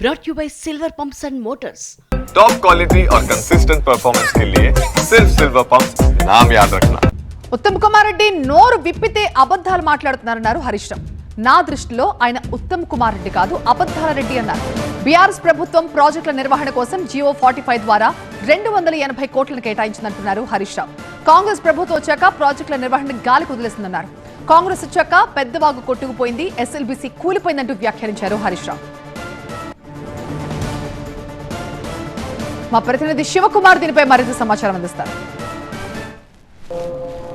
brought you by Silver Pumps and Motors. Top quality और consistent performance के लिए सिर्फ सिल्वर पंप्स नाम याद रखना. ఉత్తమ్ కుమార్ రెడ్డి నోరు విప్పితే అబద్ధాలు మాట్లాడుతున్నారన్నారు హరీష్ రావు. నా దృష్టిలో ఆయన ఉత్తమ్ కుమార్ రెడ్డి కాదు, అబద్ధాల రెడ్డి అన్నారు. బీఆర్ఎస్ ప్రభుత్వం ప్రాజెక్టుల నిర్వహణ కోసం జియో 45 ద్వారా 280 కోట్లను కేటాయించిందంటున్నారు హరీష్ రావు. కాంగ్రెస్ ప్రభుత్వం వచ్చాక ప్రాజెక్టుల నిర్వహణ గాలి కుదిలేసిందన్నారు. కాంగ్రెస్ వచ్చాక పెద్దవాగు కొట్టుకుపోయింది, ఎస్ఎల్బీసీ కూలిపోయిందంటూ వ్యాఖ్యానించారు హరీష్ రావు. మా ప్రతినిధి శివకుమార్ దీనిపై మరింత సమాచారం అందిస్తారు.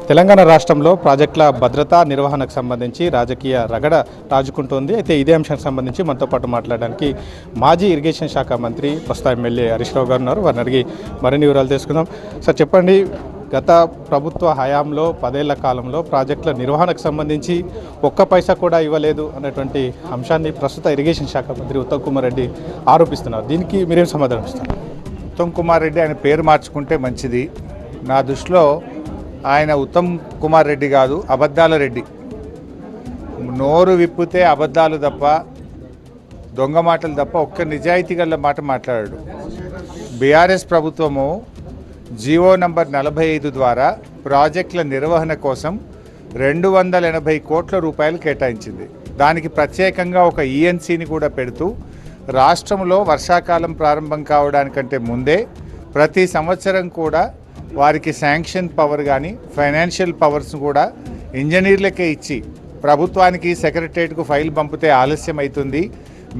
తెలంగాణ రాష్ట్రంలో ప్రాజెక్టుల భద్రత నిర్వహణకు సంబంధించి రాజకీయ రగడ రాజుకుంటోంది. అయితే ఇదే అంశానికి సంబంధించి మనతో పాటు మాట్లాడడానికి మాజీ ఇరిగేషన్ శాఖ మంత్రి ప్రస్తుత ఎమ్మెల్యే హరీష్ రావు గారు ఉన్నారు. వారిని అడిగి మరిన్ని వివరాలు తెలుసుకుందాం. సార్ చెప్పండి, గత ప్రభుత్వ హయాంలో 10 ఏళ్ల కాలంలో ప్రాజెక్టుల నిర్వహణకు సంబంధించి ఒక్క పైసా కూడా ఇవ్వలేదు అన్నటువంటి అంశాన్ని ప్రస్తుత ఇరిగేషన్ శాఖ మంత్రి ఉత్తమ్ కుమార్ రెడ్డి ఆరోపిస్తున్నారు. దీనికి మీరేం సమాధానం ఇస్తారు? ఉత్తమ్ కుమార్ రెడ్డి ఆయన పేరు మార్చుకుంటే మంచిది. నా దృష్టిలో ఆయన ఉత్తమ్ కుమార్ రెడ్డి కాదు, అబద్ధాల రెడ్డి. నోరు విప్పితే అబద్ధాలు తప్ప, దొంగ మాటలు తప్ప ఒక్క నిజాయితీ గల మాట మాట్లాడాడు. బీఆర్ఎస్ ప్రభుత్వము జియో నంబర్ 45 ద్వారా ప్రాజెక్టుల నిర్వహణ కోసం 280 కోట్ల రూపాయలు కేటాయించింది. దానికి ప్రత్యేకంగా ఒక ఈఎన్సీని కూడా పెడుతూ రాష్ట్రంలో వర్షాకాలం ప్రారంభం కావడానికంటే ముందే ప్రతి సంవత్సరం కూడా వారికి శాంక్షన్ పవర్ కానీ ఫైనాన్షియల్ పవర్స్ కూడా ఇంజనీర్లకే ఇచ్చి ప్రభుత్వానికి సెక్రటరియట్కు ఫైల్ పంపితే ఆలస్యం అవుతుంది,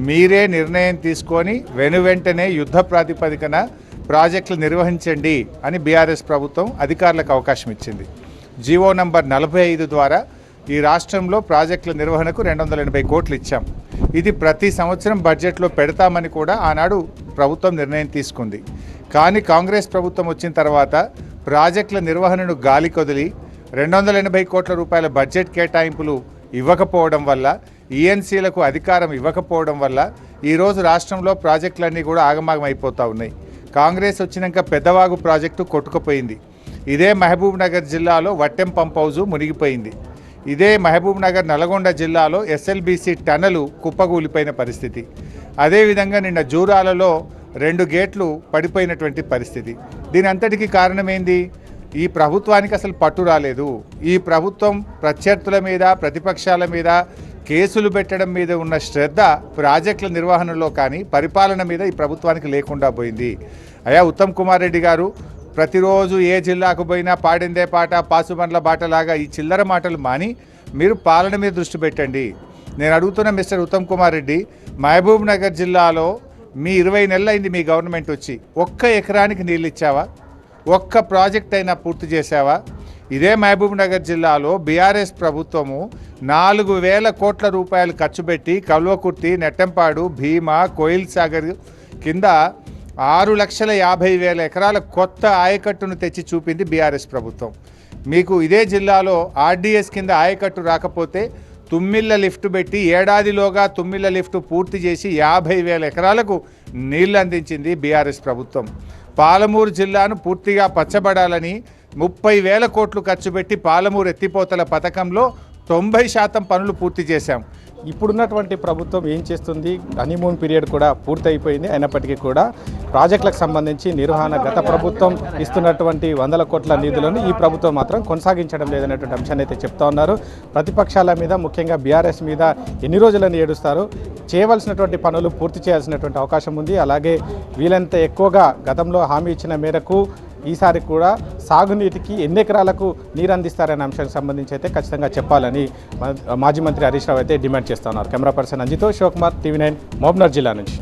మీరే నిర్ణయం తీసుకొని వెనువెంటనే యుద్ధ ప్రాతిపదికన ప్రాజెక్టులు నిర్వహించండి అని బీఆర్ఎస్ ప్రభుత్వం అధికారులకు అవకాశం ఇచ్చింది. జియో నంబర్ 45 ద్వారా ఈ రాష్ట్రంలో ప్రాజెక్టుల నిర్వహణకు 280 కోట్లు ఇచ్చాం. ఇది ప్రతి సంవత్సరం బడ్జెట్లో పెడతామని కూడా ఆనాడు ప్రభుత్వం నిర్ణయం తీసుకుంది. కానీ కాంగ్రెస్ ప్రభుత్వం వచ్చిన తర్వాత ప్రాజెక్టుల నిర్వహణను గాలి కొదిలి 280 కోట్ల రూపాయల బడ్జెట్ కేటాయింపులు ఇవ్వకపోవడం వల్ల, ఈఎన్సీలకు అధికారం ఇవ్వకపోవడం వల్ల ఈరోజు రాష్ట్రంలో ప్రాజెక్టులన్నీ కూడా ఆగమాగం అయిపోతూ ఉన్నాయి. కాంగ్రెస్ వచ్చినాక పెద్దవాగు ప్రాజెక్టు కొట్టుకుపోయింది. ఇదే మహబూబ్ నగర్ జిల్లాలో వట్టెం పంప్ హౌజు మునిగిపోయింది. ఇదే మహబూబ్ నగర్ నల్గొండ జిల్లాలో ఎస్ఎల్బీసీ టనలు కుప్పగూలిపోయిన పరిస్థితి. అదేవిధంగా నిన్న జూరాలలో 2 గేట్లు పడిపోయినటువంటి పరిస్థితి. దీని అంతటికీ కారణమేంది? ఈ ప్రభుత్వానికి అసలు పట్టు రాలేదు. ఈ ప్రభుత్వం ప్రత్యర్థుల మీద, ప్రతిపక్షాల మీద కేసులు పెట్టడం మీద ఉన్న శ్రద్ధ ప్రాజెక్టుల నిర్వహణలో కానీ పరిపాలన మీద ఈ ప్రభుత్వానికి లేకుండా పోయింది. అయ్యా ఉత్తమ్ కుమార్ రెడ్డి గారు, ప్రతిరోజు ఏ జిల్లాకు పోయినా పాడిందే పాట పాసుబండ్ల బాటలాగా ఈ చిల్లర మాటలు మాని మీరు పాలన మీద దృష్టి పెట్టండి. నేను అడుగుతున్న మిస్టర్ ఉత్తమ్ కుమార్ రెడ్డి, మహబూబ్ నగర్ జిల్లాలో మీ 20 నెలలు అయింది మీ గవర్నమెంట్ వచ్చి, ఒక్క ఎకరానికి నీళ్ళు ఇచ్చావా? ఒక్క ప్రాజెక్ట్ అయినా పూర్తి చేసావా? ఇదే మహబూబ్ నగర్ జిల్లాలో బీఆర్ఎస్ ప్రభుత్వము 4,000 కోట్ల రూపాయలు ఖర్చు పెట్టి కల్వకుర్తి, నెట్టంపాడు, భీమా, కోయిల్ సాగర్ కింద 6,50,000 ఎకరాల కొత్త ఆయకట్టును తెచ్చి చూపింది బీఆర్ఎస్ ప్రభుత్వం. మీకు ఇదే జిల్లాలో ఆర్డీఎస్ కింద ఆయకట్టు రాకపోతే తుమ్మిళ్ళ లిఫ్ట్ పెట్టి ఏడాదిలోగా తుమ్మిళ్ళ లిఫ్ట్ పూర్తి చేసి 50,000 ఎకరాలకు నీళ్లు అందించింది బీఆర్ఎస్ ప్రభుత్వం. పాలమూరు జిల్లాను పూర్తిగా పచ్చబడాలని 30,000 కోట్లు ఖర్చు పెట్టి పాలమూరు ఎత్తిపోతల పథకంలో 90% పనులు పూర్తి చేశాం. ఇప్పుడున్నటువంటి ప్రభుత్వం ఏం చేస్తుంది? హనీమూన్ పీరియడ్ కూడా పూర్తయిపోయింది. అయినప్పటికీ కూడా ప్రాజెక్టులకు సంబంధించి నిర్వహణ గత ప్రభుత్వం ఇస్తున్నటువంటి 100 కోట్ల నిధులను ఈ ప్రభుత్వం మాత్రం కొనసాగించడం లేదనేటువంటి అంశాన్ని అయితే చెప్తా ఉన్నారు. ప్రతిపక్షాల మీద, ముఖ్యంగా బీఆర్ఎస్ మీద ఎన్ని రోజులను ఏడుస్తారు? చేయవలసినటువంటి పనులు పూర్తి చేయాల్సినటువంటి అవకాశం ఉంది. అలాగే వీలంత ఎక్కువగా గతంలో హామీ ఇచ్చిన మేరకు ఈసారి కూడా సాగునీటికి ఎన్ని ఎకరాలకు నీరు అందిస్తారనే అంశానికి సంబంధించి అయితే ఖచ్చితంగా చెప్పాలని మాజీ మంత్రి హరీష్ రావు అయితే డిమాండ్ చేస్తున్నారు. కెమెరా పర్సన్ అంజితో, శివకుమార్, టీవీ 9 మహబూబ్నగర్ జిల్లా నుంచి.